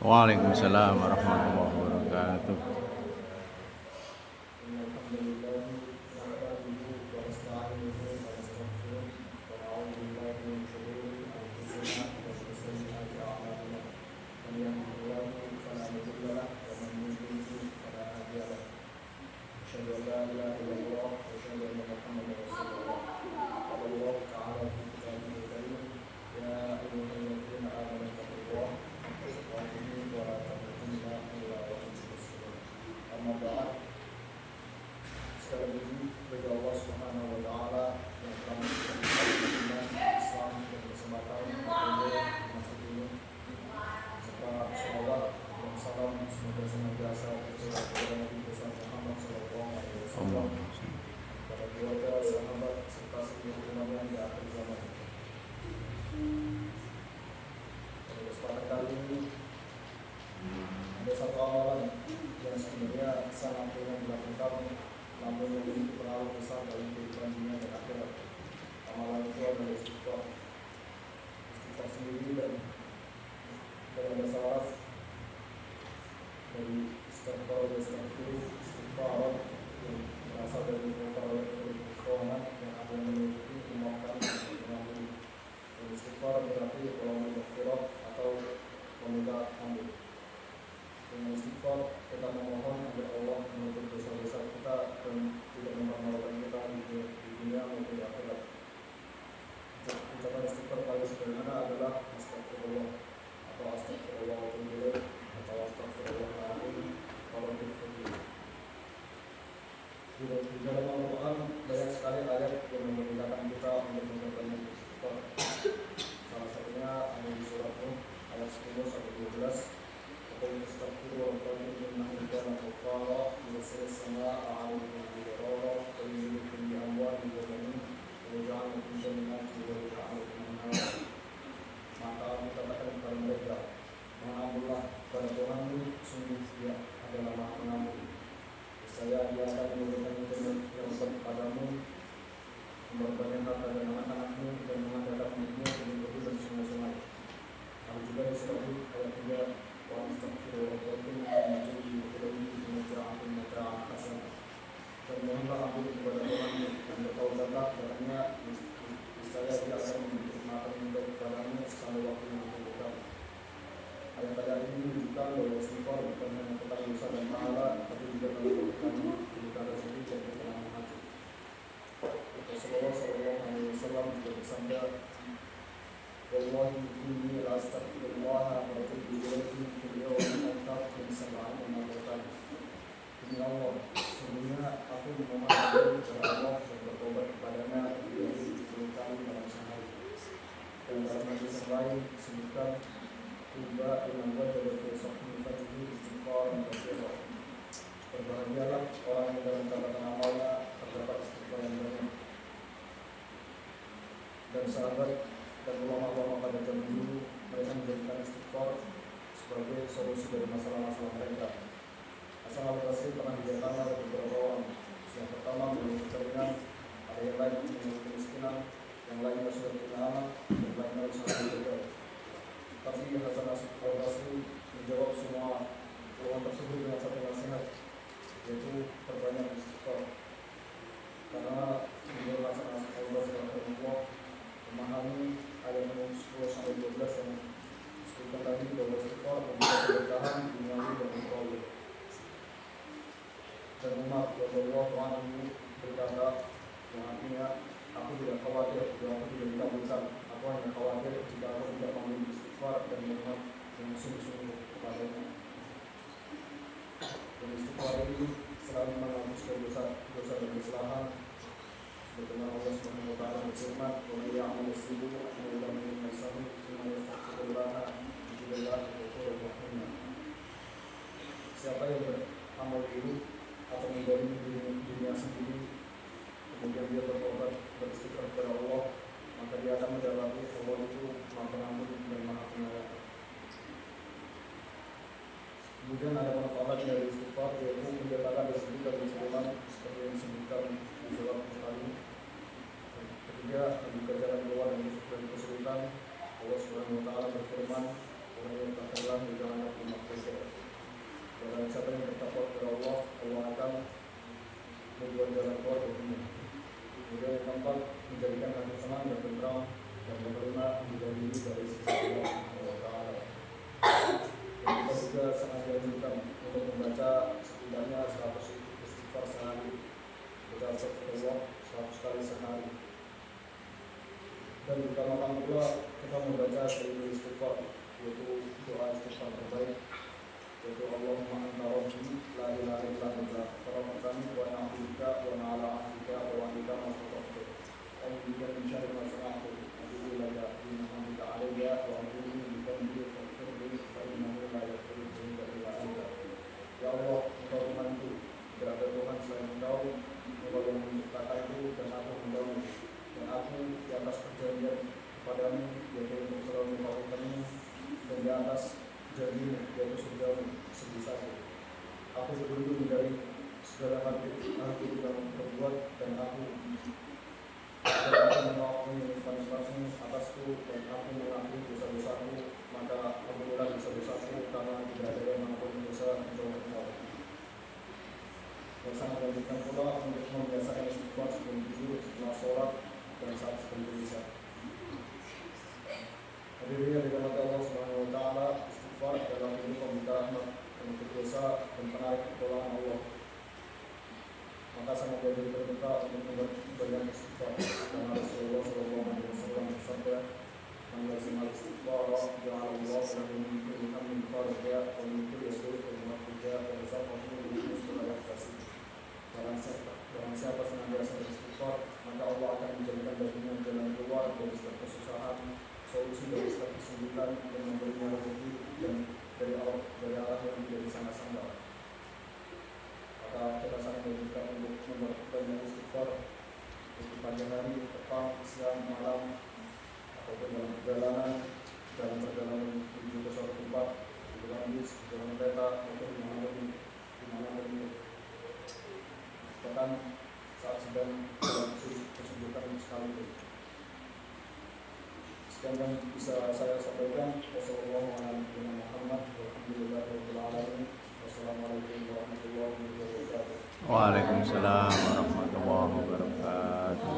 Waalaikumsalam warahmatullahi wabarakatuh. Sekali lagi bagi Allah Subhanahu wa taala yang telah memberikan Islam dan kesempatan masuk ini, serta salawat dan salam semoga senantiasa tercurah kepada Nabi besar Muhammad sallallahu alaihi wasallam, para keluarga, sahabat serta seluruh umatnya di akhir zaman. Pada kesempatan kali ini ada satu amalan yang sebenarnya sangat ringan dilakukan, namun memiliki pengaruh besar dalam kehidupan dunia dan akhirat. Amalan itu adalah istighfar. Istighfar sendiri dan dalam bahasa Arab dari istighfar dan istighfar yang berasal dari kekuatan yang akan memiliki memaafkan dan mengampuni. Dan istighfar berarti meminta atau meminta ampun. Dengan istighfar kita memohon agar Allah menutup dosa-dosa kita dan tidak mempermalukan kita di dunia maupun di akhirat. Ucapan istighfar paling sederhana adalah astagfirullah atau astagfirullahaladzim atau astagfirullahaladzim kalau difirullah. Di dalam Al-Quran banyak sekali ayat yang memerintahkan kita untuk memperbanyak istighfar. Salah satunya ada di surat Nuh ayat 10 sampai 12. استغفروا ربكم انه كان غفارا يرسل السماء عليكم مدرارا ويمددكم باموال وبنين ويجعل لكم جنات ويجعل لكم انهارا. Maka katakan kepada mereka, mengampunilah kepada Tuhanmu, sungguh Dia adalah Maha Pengampun. Saya Dia akan memberikan jannah yang kepadamu, memberikan harta dan anak-anakmu dan mengadakan untukmu dengan betul dan sungai-sungai. Lalu juga di surat ayat 3. Dan mohonlah ampun kepada Tuhanmu dan bertaubatlah padanya, niscaya Dia akan menikmati kepadamu sampai waktu yang tentukan. Ayat-ayat ini menunjukkan bahwa istighfar bukan hanya tentang dosa dan pahala, tapi juga tentang kebutuhan rezeki dan ketenangan hati. Rasulullah sallallahu alaihi wasallam juga bersabda, Wallahi inni la astaghfirullah wa atubu ilaihi fil yawmi akthar min 70 marratan. Demi Allah, sesungguhnya aku memohon ampun kepada Allah dan bertobat kepadanya dari 70 kali dalam sehari. Dan dalam hadis lain disebutkan, Tuba iman wajah filsafah fatihi istighfar dan katsira. Berbahagialah orang yang dalam catatan amalnya terdapat istighfar yang banyak. Dan sahabat dan ulama-ulama pada zaman dulu, mereka menjadikan istighfar sebagai solusi dari masalah-masalah mereka. Hasan al-Basri pernah didatangkan oleh beberapa orang. Yang pertama mengeluh kekeringan, ada yang lain mengeluh kemiskinan, yang lain sudah punya anak, yang lain harus bekerja. Tapi Hasan al-Basri menjawab semua keluhan tersebut dengan satu nasihat, yaitu perbanyak istighfar. Karena menurut Hasan al-Basri memahami ayat 10 sampai 12 yang disebutkan tadi bahwa istighfar membuat keberkahan duniawi dan ukhrawi. Dan Umar radhiyallahu anhu berkata, yang artinya aku tidak khawatir jika aku tidak dikabulkan, aku hanya khawatir jika aku tidak memiliki istighfar dan mengingat yang sungguh-sungguh kepadanya. Dan istighfar ini selalu menghapuskan dosa dan kesalahan. Sebagaimana Allah Subhanahu wa taala berfirman, "Wa may ya'mal as-sayyi'atan yudam min nafsihi thumma yastaghfirullah billahi ghafurur rahim." Siapa yang beramal buruk atau menzalimi dirinya sendiri, kemudian dia bertobat beristighfar kepada Allah, maka dia akan mendapati Allah itu Maha Pengampun dan Maha Penyayang. Kemudian ada manfaat dari istighfar, yaitu menyatakan dari segi kebenaran seperti yang disebutkan di surat tadi. Ketiga, membuka jalan keluar dari kesulitan. Allah Subhanahu wa taala berfirman, "Wa man yattaqillah yaj'al lahu membaca Sayyidul Istighfar, yaitu doa istighfar terbaik, yaitu Allahumma anta rabbi la ilaha illa anta khalaqtani wa ana abduka wa ana ala ahdika wa wa'dika mastata'tu a'udzu bika min syarri ma sana'tu atubu ilaika bi ni'matika 'alayya wa a'udzu bika min syarri fa innahu la yaghfiru dzunuba illa anta. Ya Allah, Engkau Tuhanku, tidak ada Tuhan selain Engkau, Engkau yang menciptakanku dan aku hamba-Mu, dan aku di atas perjanjian kepadamu, yaitu untuk selalu mengkawinkanmu, dan di atas janji-Mu, yaitu surga-Mu sebesarku. Aku berlindung dari segala hati yang berbuat, dan aku memohon panis-Mu atasku, dan aku mengakui dosa-dosaku, maka ampunilah dosa-dosaku, karena tidak ada yang mengampuni dosa kecuali Engkau. Dan sangat wajibkan pula untuk membiasakan istighfar sebelum tidur, setelah sholat, dan saat sebelum berbuka. Hadirin yang dirahmati Allah Subhanahu wa taala, istighfar adalah bentuk peminta rahmat, penutup dosa, dan penarik pertolongan Allah. Maka sangat wajib kita untuk memperbanyak istighfar. Karena Rasulullah SAW bersabda, "Man lazima al-istighfar, ja'ala Allah lahu min kulli hammin faraja wa min kulli su'in makhraja wa razaqahu min kulli khairin." Barang siapa senantiasa beristighfar, maka Allah akan menjadikan baginya jalan keluar dari setiap kesusahan, solusi dari setiap kesulitan, dan memberinya rezeki dan dari arah yang tidak disangka-sangka. Maka kita sangat dianjurkan untuk memperbanyak istighfar di pagi hari, petang, siang, malam, ataupun dalam perjalanan menuju ke suatu tempat, di dalam bis, di dalam kereta, ataupun di mana pun. Bahkan saat sedang dalam kesibukan sekalipun. Sekian yang bisa saya sampaikan. Wassalamualaikum warahmatullahi wabarakatuh. Waalaikumsalam warahmatullahi wabarakatuh.